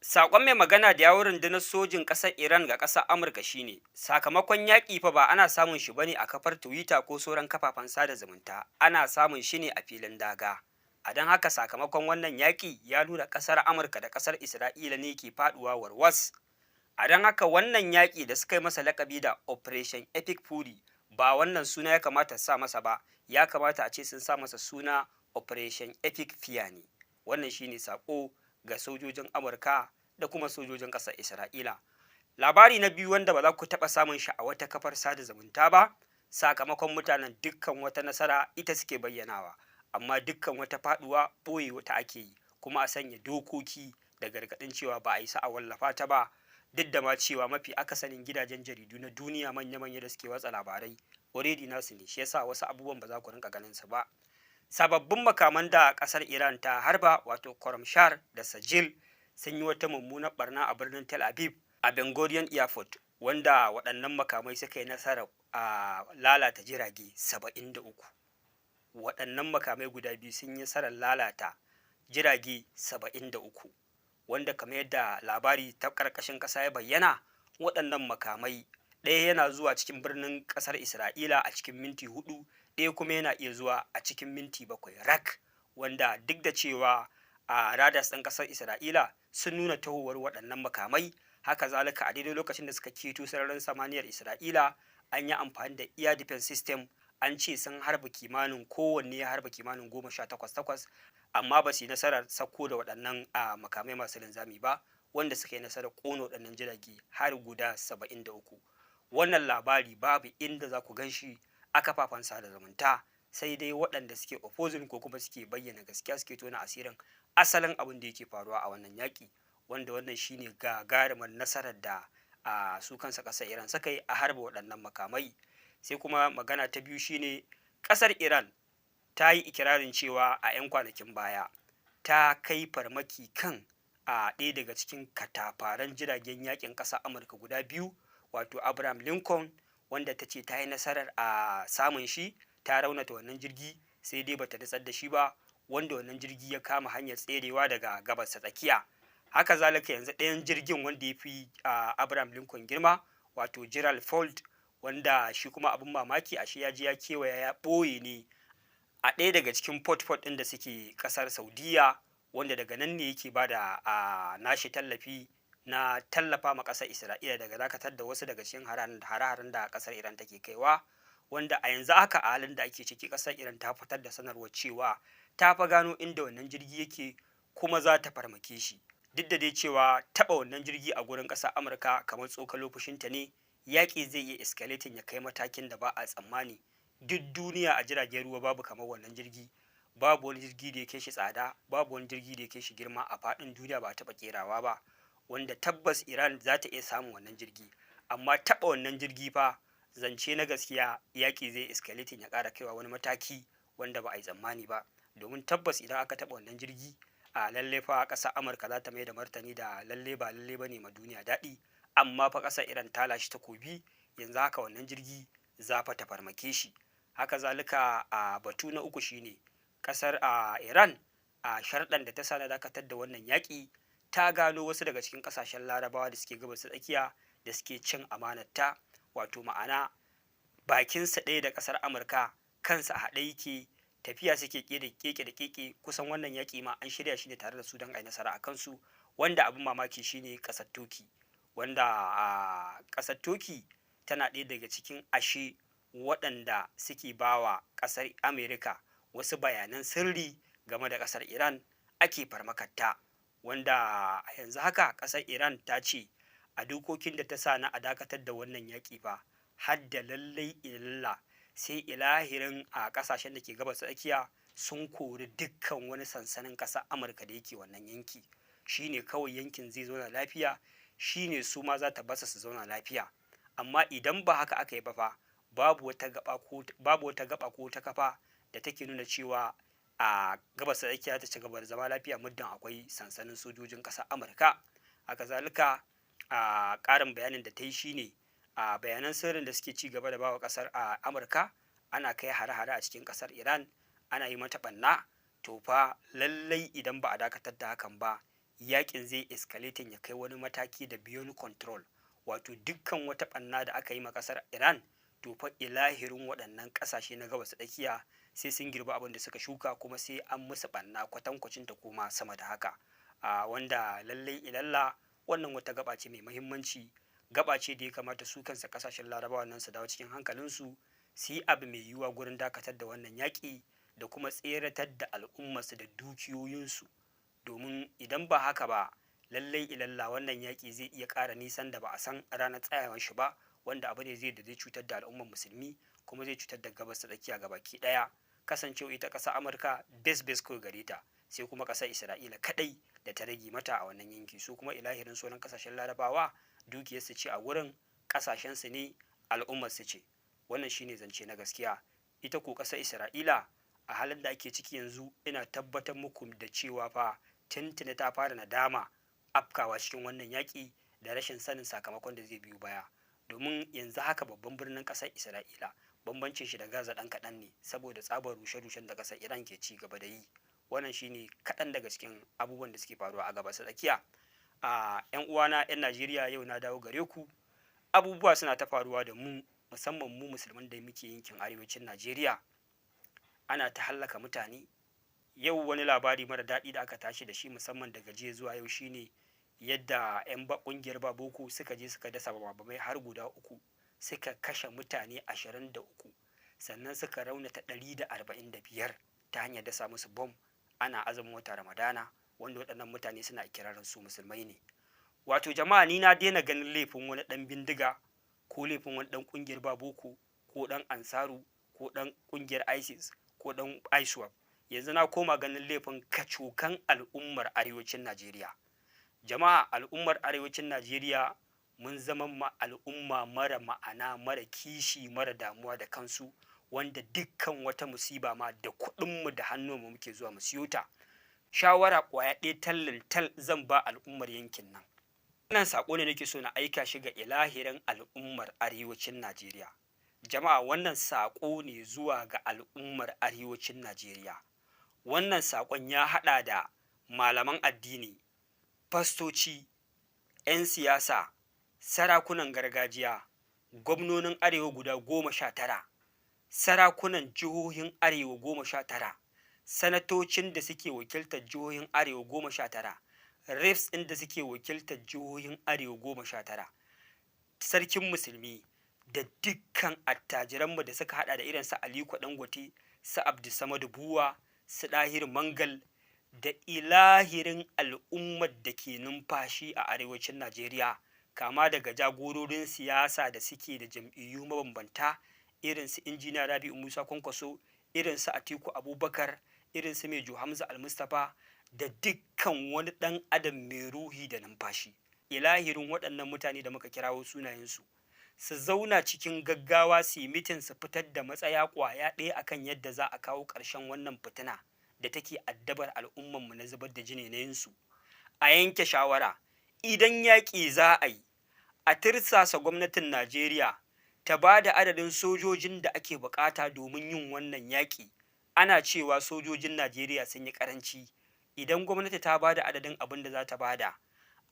Saƙon mai magana da yawun rundunar sojin ƙasar Iran ga ƙasar Amurka shine, sakamakon yaƙi fa ba ana samun shi bane a kafar Twitter ko sauran kafafen sada zumunta, ana samun shi ne a filin daga. A don haka sakamakon wannan yaƙi ya nuna ƙasar Amurka da ƙasar Isra'ila ne ke faɗuwa warwas. A don haka wannan yaƙi da suka yi masa laƙabi da Operation Epic Fury ba wannan suna ya kamata su sa masa ba, ya kamata a ce sun sa masa suna Operation Epic Fear ne. Wannan shine saƙo ga sojojin Amurka da kuma sojojin ƙasar Isra'ila. Labari na biyu wanda ba za ku taɓa samun shi a wata kafar sada zumunta ba, sakamakon mutanen dukkan wata nasara ita suke bayyanawa, amma dukkan wata faɗuwa ɓoye wata ake yi, kuma a sanya dokoki da gargaɗin cewa ba a isa a wallafa ta ba, duk da ma cewa mafi akasarin gidajen jaridu na duniya manya-manya da suke watsa labarai already nasu ne, shi yasa wasu abubuwan ba za ku rinka ganin su ba. Sababbin makaman da ƙasar Iran ta harba, wato Khorramshahr da Sajil, sun yi wata mummunar barna a birnin Tel Aviv a Ben Gurion Airport, wanda waɗannan makamai suka yi nasarar a lalata jirage 73. Waɗannan makamai guda biyu sun yi nasarar lalata jirage 73, wanda kamar yadda labari ta ƙarƙashin ƙasa ya bayyana, waɗannan makamai ɗaya yana zuwa cikin birnin ƙasar Isra'ila a cikin minti 4, ɗaya kuma yana iya zuwa a cikin minti 7 rak, wanda duk da cewa a radars ɗin ƙasar Isra'ila sun nuna tahowar waɗannan makamai, haka zalika a daidai lokacin da suka keto sararin samaniyar Isra'ila an yi amfani da air defense system, an ce sun harba kimanin kowanne ya harba kimanin 18, amma ba su yi nasarar sauko da waɗannan makamai masu linzami ba, wanda suka yi nasarar ƙona waɗannan jirage har guda 73. Wannan labari babu inda za ku gan shi a kafafen sada zumunta, sai dai waɗanda suke opposing ko kuma suke bayyana gaskiya suke tona asirin asalin abin da yake faruwa a wannan yaƙi, wanda wannan shine gagarumar nasarar da su kansa ƙasar Iran suka yi a harba waɗannan makamai. Sai kuma magana ta biyu shine, ƙasar Iran ta yi ikirarin cewa a 'yan kwanakin baya ta kai farmaki kan ɗaya daga cikin katafaren jiragen yaƙin ƙasar Amurka guda biyu, wato Abraham Lincoln, wanda ta ce ta yi nasarar a samun shi, ta raunata wannan jirgi, sai dai bata nutsar da shi ba, wanda wannan jirgi ya kama hanyar tserewa daga gabas ta tsakiya. Haka zalika yanzu ɗayan jirgin wanda ya fi Abraham Lincoln girma, wato Gerald Ford, wanda shi kuma abin mamaki ashe ya je ya kewaya ya ɓoye ne a ɗaya daga cikin port ɗin da suke ƙasar Saudiya, wanda daga nan ne yake ba da nashi tallafi na tallafa ma ƙasar Isra'ila daga dakatar da wasu daga cikin hare-haren da ƙasar Iran take kaiwa, wanda a yanzu haka a halin da ake ciki ƙasar Iran ta fitar da sanarwar cewa ta fa gano inda wannan jirgi yake kuma za ta farmake shi. Duk da dai cewa taɓa wannan jirgi a gurin ƙasar Amurka kamar tsokalo fushinta ne, yaƙi zai iya escalating ya kai matakin da ba a tsammani. Duk duniya a jiragen ruwa babu kamar wannan jirgi, babu wani jirgi da ya kai shi tsada, babu wani jirgi da ya kai shi girma a faɗin duniya, ba a taɓa ƙerawa ba, wanda tabbas Iran za ta iya samun wannan jirgi. Amma taɓa wannan jirgi fa, zance na gaskiya, yaƙi zai escalating ya ƙara kaiwa wani mataki wanda ba a yi tsammani ba, domin tabbas idan aka taɓa wannan jirgi, a lalle fa ƙasar Amurka za ta mai da martani da lalle ba lalle ba ne ma duniya daɗi. Amma fa ƙasar Iran ta lashe takobi, yanzu haka wannan jirgi za fa ta farmake shi. Haka zalika a batu na uku shine, ƙasar Iran a sharɗan da ta sa na dakatar da wannan yaƙi, ta gano wasu daga cikin ƙasashen Larabawa da suke gabas ta tsakiya da suke cin amanarta, wato ma'ana bakinsa ɗaya da ƙasar Amurka, kansa a haɗe yake, tafiya suke keke da keke, kusan wannan yaƙi ma an shirya shi ne tare da su don a yi nasara a kansu, wanda abin mamaki shine ƙasar Turki, wanda ƙasar Turki tana ɗaya daga cikin ashe waɗanda suke bawa ƙasar Amerika wasu bayanan sirri game da ƙasar Iran, ake farmakarta, wanda a yanzu haka ƙasar Iran ta ce a dokokin da ta sa na a dakatar da wannan yaƙi fa, har da lallai ilalla sai ilahirin a ƙasashen da ke gabas tsakiya sun kori dukkan wani sansanin ƙasar Amurka da yake wannan yanki, shine kawai yankin zai zauna lafiya, shine su ma za ta basa su zauna lafiya. Amma idan ba haka aka yi ba fa, babu wata gaba ko ta kafa da take nuna cewa a gabas tsakiya ta ci gaba da zama lafiya muddin akwai sansanin sojojin ƙasar Amurka. Haka zalika a ƙarin bayanin da ta yi shine, a bayanan sirrin da suke ci gaba da bawa ƙasar Amurka, ana kai hare-hare a cikin ƙasar Iran, ana yi mata ɓanna, to fa lallai idan ba a dakatar da hakan ba, yaƙin zai escalating ya kai wani mataki da beyond control, wato dukkan wata ɓanna da aka yi ma ƙasar Iran to fa ilahirin waɗannan ƙasashe na gabas tsakiya sai sun girbi abin da suka shuka, kuma sai an musu ɓanna kwatankwacin ta kuma sama da haka. Wanda lallai ilalla wannan wata gaba ce mai muhimmanci, gaba ce da ya kamata su kansa ƙasashen larabawa nan su dawo cikin hankalinsu, su yi abu mai yiwuwa gurin dakatar da wannan yaƙi da kuma tseratar da al'ummarsu da dukiyoyinsu, domin idan ba haka ba lallai ilalla wannan yaƙi zai iya ƙara nisan da ba a san ranar tsayawar shi ba, wanda abu ne zai cutar da al'ummar musulmi, kuma zai cutar da gabas ta tsakiya gabaki ɗaya. Kasancewa ita ƙasar Amurka base kawai gare ta, sai kuma ƙasar Isra'ila kaɗai da ta rage mata a wannan yanki. Su kuma ilahirin sauran ƙasashen larabawa dukiyarsu ce a wurin, ƙasashensu ne, al'ummarsu ce. Wannan shine zance na gaskiya. Ita ko ƙasar Isra'ila a halin da ake ciki yanzu, ina tabbatar muku da cewa fa tuntuni ta fara nadama afkawa cikin wannan yaƙi da rashin sanin sakamakon da zai biyo baya, domin yanzu haka babban birnin ƙasar Isra'ila bambancin shi da Gaza ɗan kaɗan ne, saboda tsabar rushe-rushen da ƙasar Iran ke ci gaba da yi. Wannan shine kaɗan daga cikin abubuwan da suke faruwa a gabas tsakiya. ‘Yan uwana 'yan Najeriya, yau na dawo gare ku. Abubuwa suna ta faruwa da mu, musamman mu musulman da muke yankin arewacin Najeriya. Ana ta hallaka mutane. Yau wani labari mara daɗi da aka tashi da shi musamman daga jiya zuwa yau shine yadda 'yan ƙungiyar Baboko suka je suka dasa bamabamai har guda 3, suka kashe mutane 23, sannan suka raunata 145 ta hanyar dasa musu bom ana azumin wata Ramadana, wanda waɗannan mutane suna ikirarin su musulmai ne. Wato jama'a, ni na daina ganin laifin wani ɗan bindiga ko laifin wani ɗan ƙungiyar Baboko ko ɗan Ansaru ko ɗan ƙungiyar ISIS ko ɗan ISWAP. Yanzu na koma ganin laifin kacokan al'ummar arewacin Najeriya. Jama'a, al'ummar arewacin Najeriya mun zama al'umma mara ma'ana, mara kishi, mara damuwa da kansu, wanda dukkan wata musiba ma da kuɗinmu da hannunmu muke zuwa mu siyo ta. Shawara ƙwaya ɗaya tallin tal zan ba al'ummar yankin nan. Wannan saƙo ne nake so na aika shi ga ilahirin al'ummar arewacin Najeriya. Jama'a, wannan saƙo ne zuwa ga al'ummar arewacin Najeriya. Wannan saƙon ya haɗa da malaman addini, fastoci, 'yan siyasa, sarakunan gargajiya, gwamnonin arewa guda 19, sarakunan jihohin arewa 19, sanatocin da suke wakiltar jihohin arewa 19, reps ɗin da suke wakiltar jihohin arewa 19, sarkin musulmi da dukkan attajiranmu da suka hada da irin su Aliko Dangote, su Abdulsamad Buwa, su Dahir Mangal, da ilahirin al'ummar da ke numfashi a arewacin Najeriya, kama daga jagororin siyasa da suke da jam'iyyu mabambanta irin su Injiniya Rabi'u Musa Kwankwaso, irin su Atiku Abubakar, irin su Mejo Hamza Al-Mustapha, da dukkan wani ɗan adam mai ruhi da numfashi. Ilahirin waɗannan mutane da muka kirawo sunayensu, su zauna cikin gaggawa su yi mitin, su fitar da matsaya ƙwaya ɗaya akan yadda za a kawo ƙarshen wannan fitina da take addabar al'ummanmu na zubar da jinenayinsu. A yanke shawara, idan yaƙi za a yi, a tirsasa gwamnatin Najeriya ta ba da adadin sojojin da ake buƙata domin yin wannan yaƙi. Ana cewa sojojin Najeriya sun yi ƙaranci. Idan gwamnati ta ba da adadin abin da za ta ba da,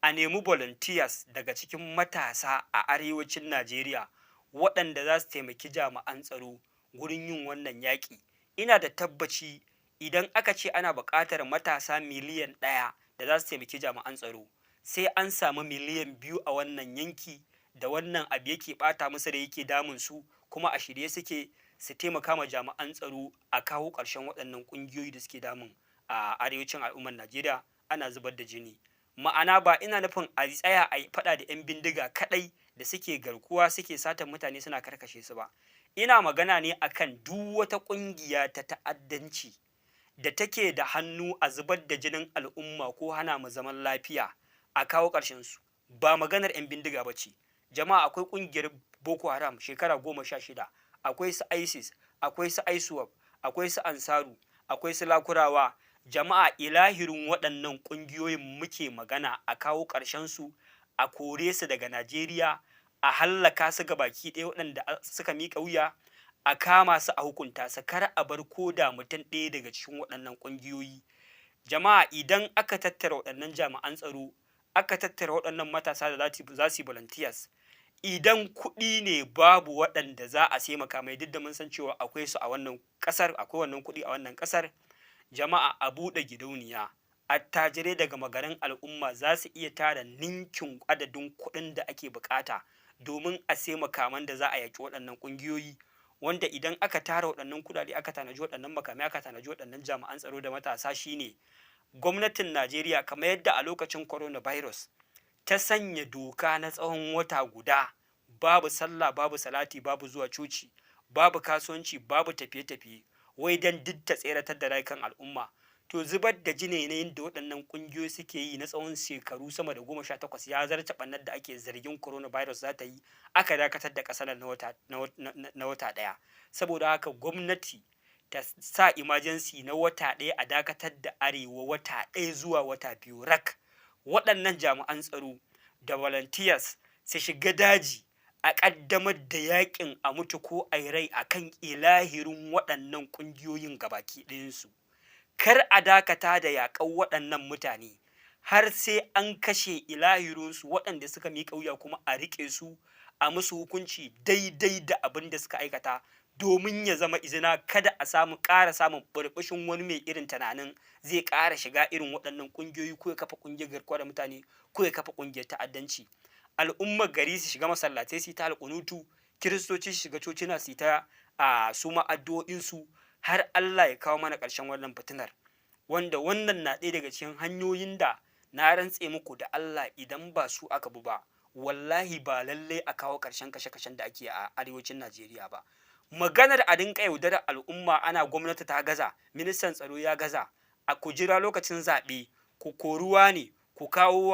a nemi volunteers daga cikin matasa a arewacin Najeriya waɗanda za su taimaki jami'an tsaro gurin yin wannan yaƙi. Ina da tabbaci idan aka ce ana buƙatar matasa miliyan 1 da za su taimaki jami'an tsaro, sai an samu miliyan 2 a wannan yanki da wannan abu yake ɓata musu da yake damun su, kuma a shirye suke su taimaka ma jami'an tsaro a kawo ƙarshen waɗannan ƙungiyoyi da suke damun a arewacin al'ummar Najeriya. Ana zubar da jini. Ma'ana ba ina nufin a tsaya a yi faɗa da 'yan bindiga kaɗai da suke garkuwa suke satan mutane suna karkashe su ba. Ina magana ne akan duk wata ƙungiya ta ta'addanci da take da hannu a zubar da jinin al'umma ko hana mu zaman lafiya, a kawo ƙarshen su. Ba maganar 'yan bindiga ba ce. Jama'a, akwai ƙungiyar Boko Haram shekara 16, akwai su ISIS, akwai su ISWAP, akwai su Ansaru, akwai su Lakurawa. Jama'a, ilahirin waɗannan ƙungiyoyin muke magana a kawo ƙarshen su, a kore su daga Najeriya, a hallaka su baki ɗaya waɗanda suka miƙa wuya, a kama su a hukunta su, kar a bar ko da mutum ɗaya daga cikin waɗannan ƙungiyoyi Jama'a idan aka tattara waɗannan jami'an tsaro, aka tattara waɗannan matasa da za su yi volunteers, idan kuɗi ne babu waɗanda za a sai makamai duk da mun san cewa akwai su a wannan ƙasar, akwai wannan kuɗi a wannan ƙasar. Jama'a a buɗe gidauniya, attajirai daga magarin al'umma za su iya tara ninkin adadin kuɗin da ake buƙata domin a sai makaman da za a yaƙi waɗannan ƙungiyoyi, wanda idan aka tara waɗannan kuɗaɗe aka tanaji waɗannan makamai aka tanaji waɗannan jami'an tsaro da matasa shine gwamnatin Najeriya kamar yadda a lokacin coronavirus ta sanya doka na tsawon wata guda, babu sallah, babu salati, babu zuwa coci, babu kasuwanci, babu tafiye-tafiye, wai don duk ta tseratar da rayukan al'umma. To zubar da jinainayin da waɗannan ƙungiyoyi suke yi na tsawon shekaru sama da 18 ya zarce ɓannar da ake zargin coronavirus za ta yi, aka dakatar da ƙasar na wata ɗaya. Saboda haka gwamnati ta sa emergency na wata ɗaya a dakatar da Arewa wata ɗaya zuwa wata 2 rak. Waɗannan jami'an tsaro da volunteers su shiga daji a ƙaddamar da yaƙin a mutu ko a yi rai a kan ilahirin waɗannan ƙungiyoyin gabaki ɗayansu. Kar a dakata da yaƙar waɗannan mutane har sai an kashe ilahirinsu waɗanda suka miƙa wuya, kuma a riƙe su a musu hukunci daidai da abin da suka aikata, domin ya zama izina kada a ƙara samun burbushin wani mai irin tunanin zai ƙara shiga irin waɗannan ƙungiyoyi ko ya kafa ƙungiyar garkuwa da mutane ko ya kafa ƙungiyar ta'addanci. Al'ummar gari su shiga masallatai su yi ta alƙunutu, kiristoci su shiga cocina su yi ta su ma addu'o'insu har Allah ya kawo mana ƙarshen wannan fitinar, wanda wannan na ɗaya daga cikin hanyoyin da na rantse muku da Allah idan ba su aka bi ba, wallahi ba lallai a kawo ƙarshen kashe-kashen da ake a arewacin Najeriya ba. Maganar a dinga yaudarar al'umma ana gwamnati ta gaza, ministan tsaro ya gaza, a ku jira lokacin zaɓe, ku koruwa ne, ku kawo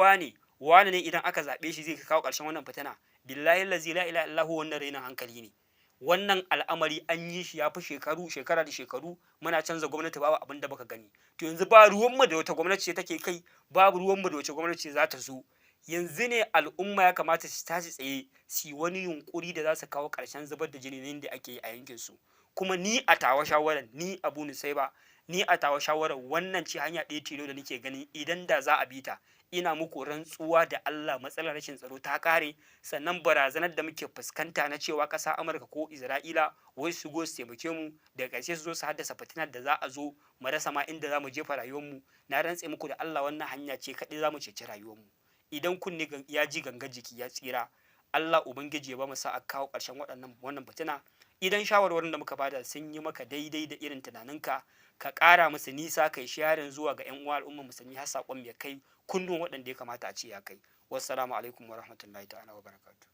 wane ne idan aka zaɓe shi zai kawo ƙarshen wannan fitina. Billahi lazi la ilaha illa huwa, wannan rainin hankali ne. Wannan al'amari an yi shi ya fi shekara da shekaru muna canza gwamnati babu abin da baka gani. To yanzu ba ruwanmu da wata gwamnati ce take kai, babu ruwanmu da wace gwamnati ce za ta zo. Yanzu ne al'umma ya kamata su tashi tsaye su yi wani yunƙuri da za su kawo ƙarshen zubar da jinin da ake yi a yankinsu. Kuma ni a tawa shawarar, ni Abu Nusaiba, ni a tawa shawarar wannan ce hanya ɗaya tilo da nake ganin idan da za a bi ta, ina muku rantsuwa da Allah matsalar rashin tsaro ta ƙare, sannan barazanar da muke fuskanta na cewa ƙasa Amurka ko Isra'ila wai su go su taimake mu daga ƙarshe su zo su haddasa fitinar da za a zo mu rasa ma inda za mu jefa rayuwarmu. Na rantse muku da Allah wannan hanya ce kaɗai za mu ceci rayuwarmu. Idan kunne ya ji gangar jiki ya tsira, Allah Ubangiji ya ba mu sa'a kawo ƙarshen wannan fitina. Idan shawarwarin da muka bada sun yi maka daidai da irin tunaninka, ka ƙara musu nisa kai sharing zuwa ga 'yan uwa al'umma musulmi har saƙon ya kai kunnuwan waɗanda ya kamata a ce ya kai. Wassalamu alaikum wa rahmatullahi ta'ala wa barakatuh.